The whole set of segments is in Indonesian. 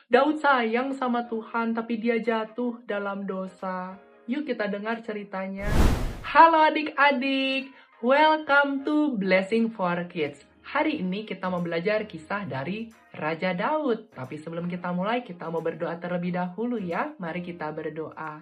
Daud sayang sama Tuhan, tapi dia jatuh dalam dosa. Yuk kita dengar ceritanya. Halo adik-adik, welcome to Blessing for Kids. Hari ini kita mau belajar kisah dari Raja Daud. Tapi sebelum kita mulai, kita mau berdoa terlebih dahulu ya. Mari kita berdoa.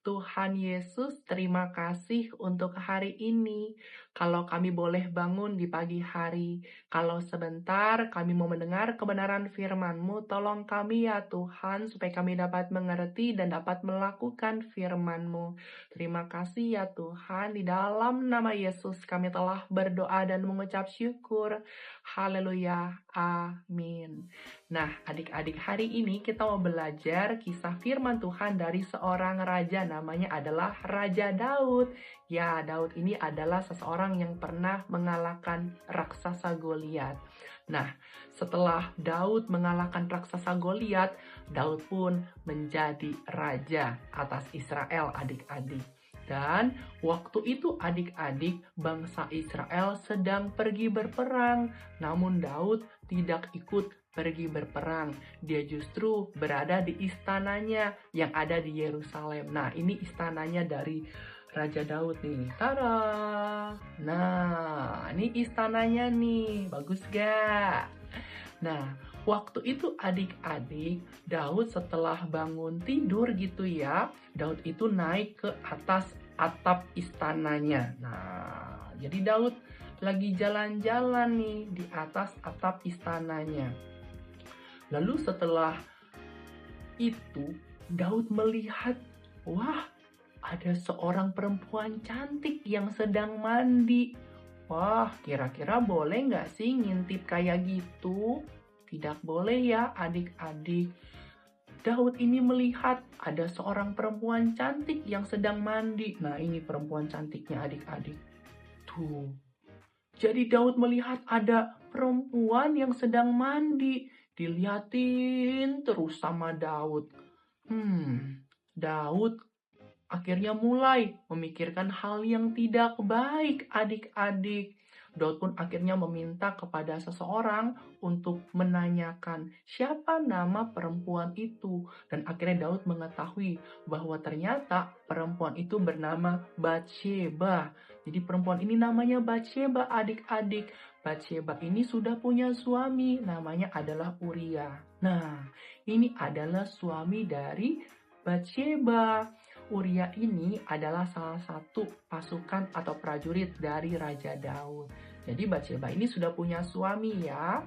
Tuhan Yesus, terima kasih untuk hari ini. Kalau kami boleh bangun di pagi hari, kalau sebentar kami mau mendengar kebenaran firman-Mu, tolong kami ya Tuhan, supaya kami dapat mengerti dan dapat melakukan firman-Mu. Terima kasih ya Tuhan, di dalam nama Yesus kami telah berdoa dan mengucap syukur. Haleluya, amin. Nah, adik-adik, hari ini kita mau belajar kisah firman Tuhan dari seorang raja, namanya adalah Raja Daud. Ya, Daud ini adalah seseorang yang pernah mengalahkan raksasa Goliat. Nah, setelah Daud mengalahkan raksasa Goliat, Daud pun menjadi raja atas Israel, adik-adik. Dan waktu itu adik-adik, bangsa Israel sedang pergi berperang. Namun Daud tidak ikut pergi berperang. Dia justru berada di istananya yang ada di Yerusalem. Nah, ini istananya dari Raja Daud nih. Tada! Nah, ini istananya nih. Bagus gak? Nah, waktu itu adik-adik, Daud setelah bangun tidur gitu ya, Daud itu naik ke atas atap istananya. Nah, jadi Daud lagi jalan-jalan nih di atas atap istananya. Lalu setelah itu, Daud melihat, wah, ada seorang perempuan cantik yang sedang mandi. Wah, kira-kira boleh nggak sih ngintip kayak gitu? Tidak boleh ya adik-adik. Daud ini melihat ada seorang perempuan cantik yang sedang mandi. Nah, ini perempuan cantiknya adik-adik. Tuh. Jadi Daud melihat ada perempuan yang sedang mandi. Dilihatin terus sama Daud. Daud akhirnya mulai memikirkan hal yang tidak baik adik-adik. Daud pun akhirnya meminta kepada seseorang untuk menanyakan siapa nama perempuan itu. Dan akhirnya Daud mengetahui bahwa ternyata perempuan itu bernama Batsheba. Jadi perempuan ini namanya Batsheba adik-adik. Batsheba ini sudah punya suami, namanya adalah Uria. Nah, ini adalah suami dari Batsheba. Uria ini adalah salah satu pasukan atau prajurit dari Raja Daud. Jadi Batsheba ini sudah punya suami ya.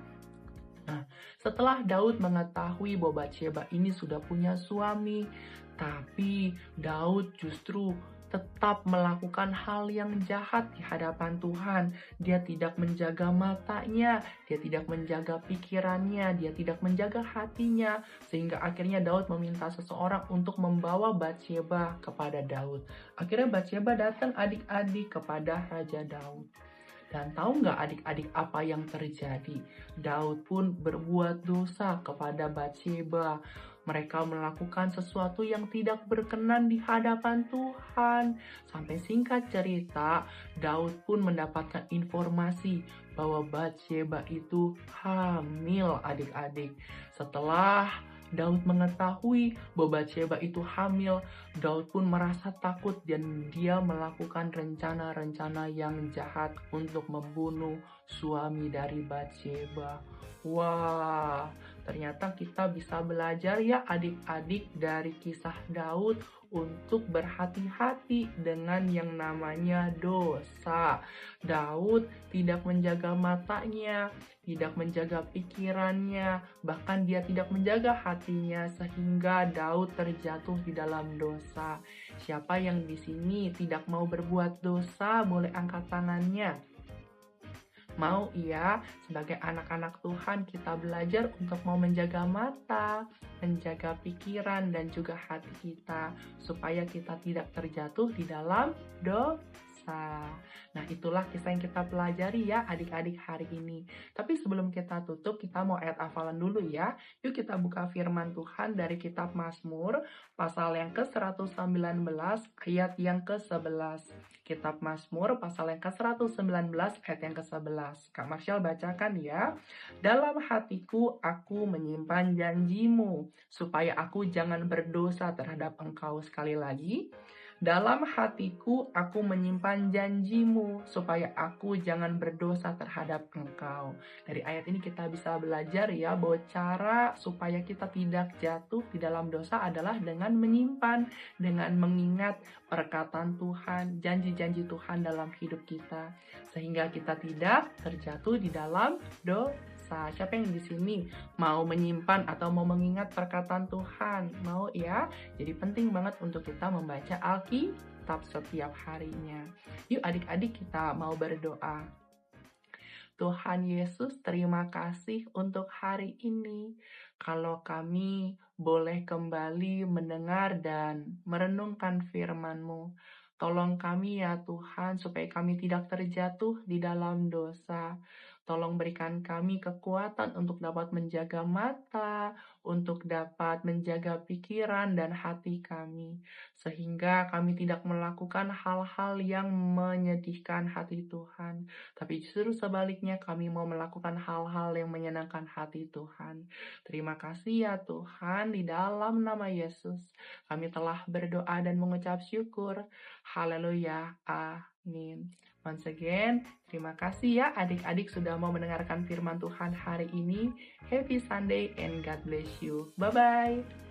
Nah, setelah Daud mengetahui bahwa Batsheba ini sudah punya suami, tapi Daud justru tetap melakukan hal yang jahat di hadapan Tuhan. Dia tidak menjaga matanya, dia tidak menjaga pikirannya, dia tidak menjaga hatinya. Sehingga akhirnya Daud meminta seseorang untuk membawa Batsheba kepada Daud. Akhirnya Batsheba datang adik-adik kepada Raja Daud. Dan tahu nggak adik-adik apa yang terjadi? Daud pun berbuat dosa kepada Batsheba. Mereka melakukan sesuatu yang tidak berkenan di hadapan Tuhan. Sampai singkat cerita, Daud pun mendapatkan informasi bahwa Batsheba itu hamil adik-adik. Setelah Daud mengetahui bahwa Batsheba itu hamil, Daud pun merasa takut dan dia melakukan rencana-rencana yang jahat untuk membunuh suami dari Batsheba. Wah, ternyata kita bisa belajar ya adik-adik dari kisah Daud untuk berhati-hati dengan yang namanya dosa. Daud tidak menjaga matanya, tidak menjaga pikirannya, bahkan dia tidak menjaga hatinya sehingga Daud terjatuh di dalam dosa. Siapa yang di sini tidak mau berbuat dosa, boleh angkat tangannya. Mau iya, sebagai anak-anak Tuhan kita belajar untuk mau menjaga mata, menjaga pikiran dan juga hati kita supaya kita tidak terjatuh di dalam dosa. dosa. Nah, itulah kisah yang kita pelajari ya adik-adik hari ini. Tapi sebelum kita tutup, kita mau ayat hafalan dulu ya. Yuk kita buka firman Tuhan dari kitab Mazmur, pasal yang ke-119, ayat yang ke-11. Kitab Mazmur, pasal yang ke-119, ayat yang ke-11. Kak Marshall bacakan ya. Dalam hatiku aku menyimpan janjimu, supaya aku jangan berdosa terhadap engkau. Sekali lagi, dalam hatiku aku menyimpan janjimu, supaya aku jangan berdosa terhadap engkau. Dari ayat ini kita bisa belajar ya, bahwa cara supaya kita tidak jatuh di dalam dosa adalah dengan menyimpan, dengan mengingat perkataan Tuhan, janji-janji Tuhan dalam hidup kita. Sehingga kita tidak terjatuh di dalam dosa. Siapa yang di sini mau menyimpan atau mau mengingat perkataan Tuhan? Mau ya? Jadi penting banget untuk kita membaca Alkitab setiap harinya. Yuk adik-adik kita mau berdoa. Tuhan Yesus, terima kasih untuk hari ini. Kalau kami boleh kembali mendengar dan merenungkan firman-Mu. Tolong kami ya Tuhan, supaya kami tidak terjatuh di dalam dosa. Tolong berikan kami kekuatan untuk dapat menjaga mata, untuk dapat menjaga pikiran dan hati kami. Sehingga kami tidak melakukan hal-hal yang menyedihkan hati Tuhan. Tapi justru sebaliknya kami mau melakukan hal-hal yang menyenangkan hati Tuhan. Terima kasih ya Tuhan, di dalam nama Yesus kami telah berdoa dan mengucap syukur. Haleluya, amin. Once again, terima kasih ya adik-adik sudah mau mendengarkan firman Tuhan hari ini. Happy Sunday and God bless you. Bye-bye.